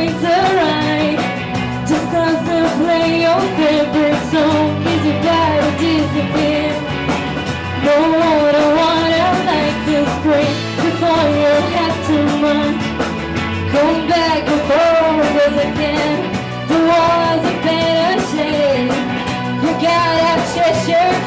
trains are right. Just start to play your favorite song. Is you gotta disappear. No water, water like the spring. Before you have too much. Come back before it goes again. The walls a better shape. You gotta chase your